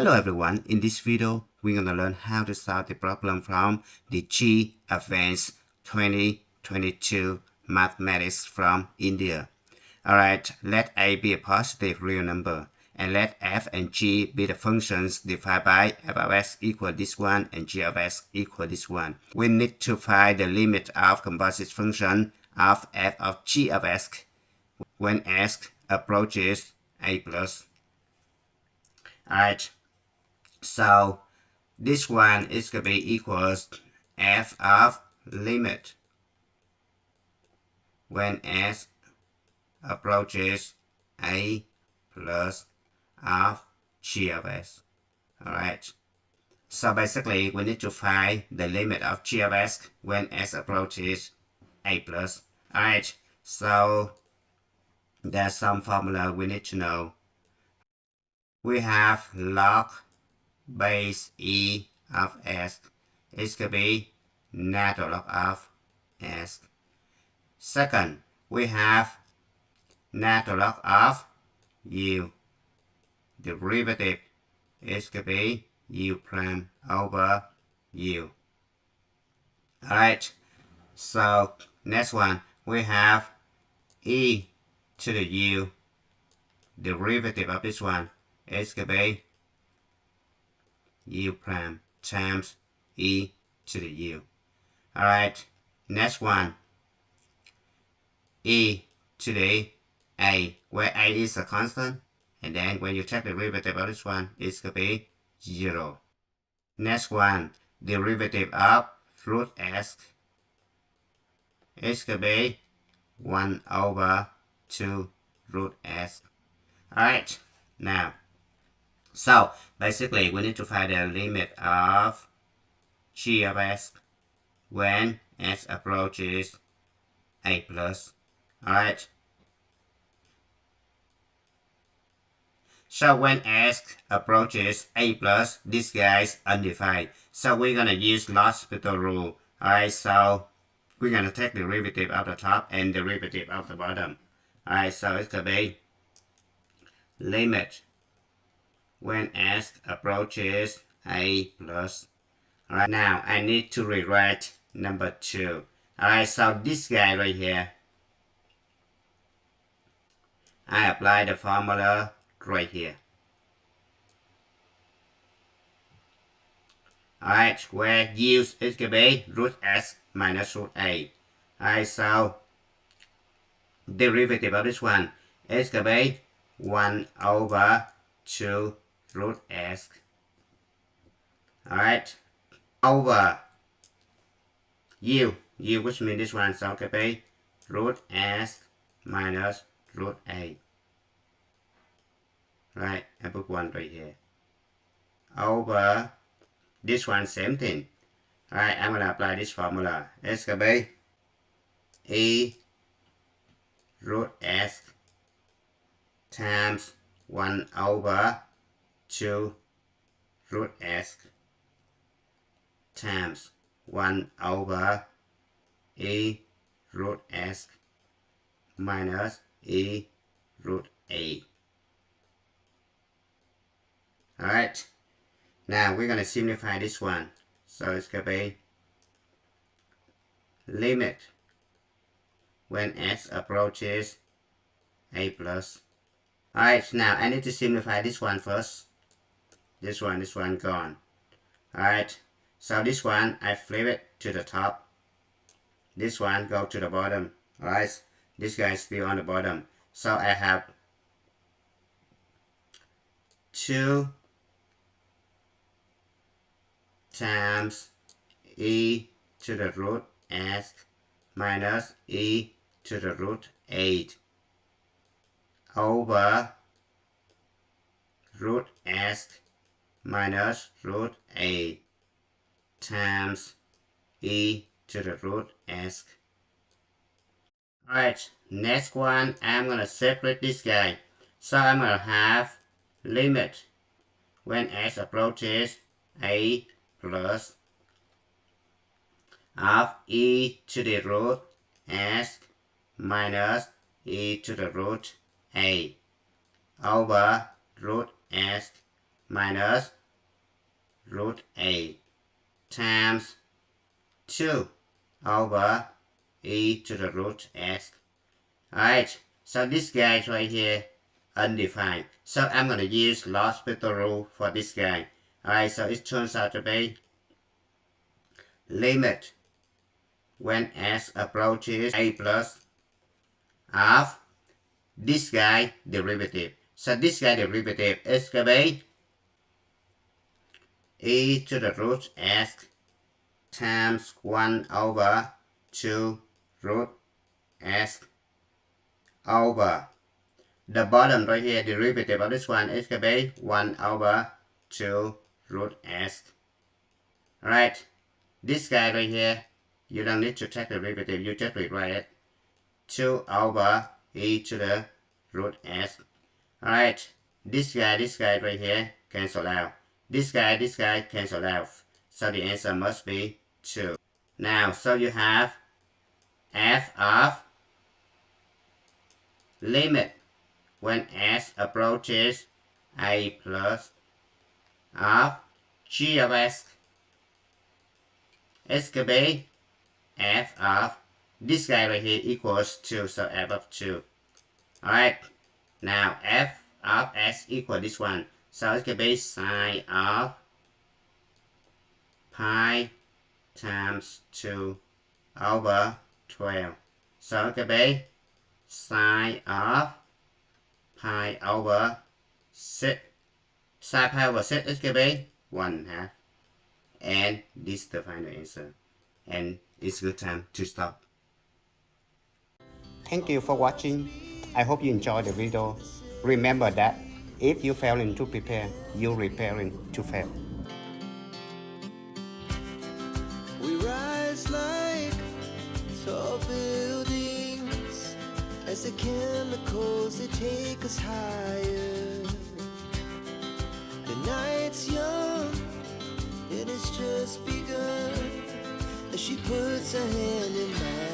Hello everyone, in this video we're going to learn how to solve the problem from the JEE Advanced 2022 Mathematics from India. Alright, let A be a positive real number and let f and g be the functions defined by f of x equal this one and g of x equal this one. We need to find the limit of composite function of f of g of x when x approaches a plus. Alright, so this one is going to be equals f of limit when x approaches a plus of g of x. Alright, so basically we need to find the limit of g of x when x approaches a plus. Alright, so there's some formula we need to know. We have log base e of s is going to be natural log of s. Second, we have natural log of u. Derivative is going to be u prime over u. Alright, so next one, we have e to the u. Derivative of this one is going to be u prime times e to the u. Alright, next one, e to the a, where a is a constant, and then when you take the derivative of this one, it's going to be 0. Next one, derivative of root s is going to be 1 over 2 root s. Alright, now, so basically we need to find the limit of g of x when x approaches a plus. Alright, so when x approaches a plus, this guy is undefined, so we're going to use L'Hospital rule. Alright, so we're going to take the derivative of the top and derivative of the bottom. Alright, so it's going to be limit when x approaches a plus. Alright, now I need to rewrite number 2. Alright, so this guy right here, I apply the formula right here. Alright, where u is going to be root s minus root a. Alright, so derivative of this one is going to be 1 over 2 root s. Alright, over u, which means this one, so it could be root s minus root a. Right, I put 1 right here. Over this one, same thing. Alright, I'm going to apply this formula. It's going to be e root s times 1 over 2 root s times 1 over e root s minus e root a. Alright, now we're going to simplify this one. So it's going to be limit when x approaches a plus. Alright, now I need to simplify this one first. This one gone. Alright, so this one I flip it to the top. This one go to the bottom. Alright, this guy is still on the bottom. So I have 2 times e to the root s minus e to the root 8 over root s minus root a times e to the root s. Alright, next one, I'm going to separate this guy. So I'm going to have limit when x approaches a plus of e to the root s minus e to the root a over root s minus root a times 2 over e to the root x. Alright, so this guy right here, undefined. So I'm going to use L'Hospital rule for this guy. Alright, so it turns out to be limit when x approaches a plus of this guy derivative. So this guy derivative is going to be e to the root x times 1 over 2 root x over the bottom right here, derivative of this one is going to be 1 over 2 root x. Right, this guy right here, you don't need to take the derivative, you just rewrite it. 2 over e to the root x. Alright, this guy right here cancel out. This guy cancel out. So the answer must be 2. Now, so you have f of limit when x approaches a plus of g of x. It's going to be f of this guy right here equals 2, so f of 2. Alright, now f of x equals this one. So it's going to be sine of pi times 2 over 12. So it's going to be sine of pi over 6. Sine pi over 6 is going to be 1/2. And this is the final answer. And it's good time to stop. Thank you for watching. I hope you enjoyed the video. Remember that if you failing to prepare, you're preparing to fail. We rise like tall buildings as the chemicals they take us higher. The night's young and it's just begun as she puts her hand in mine.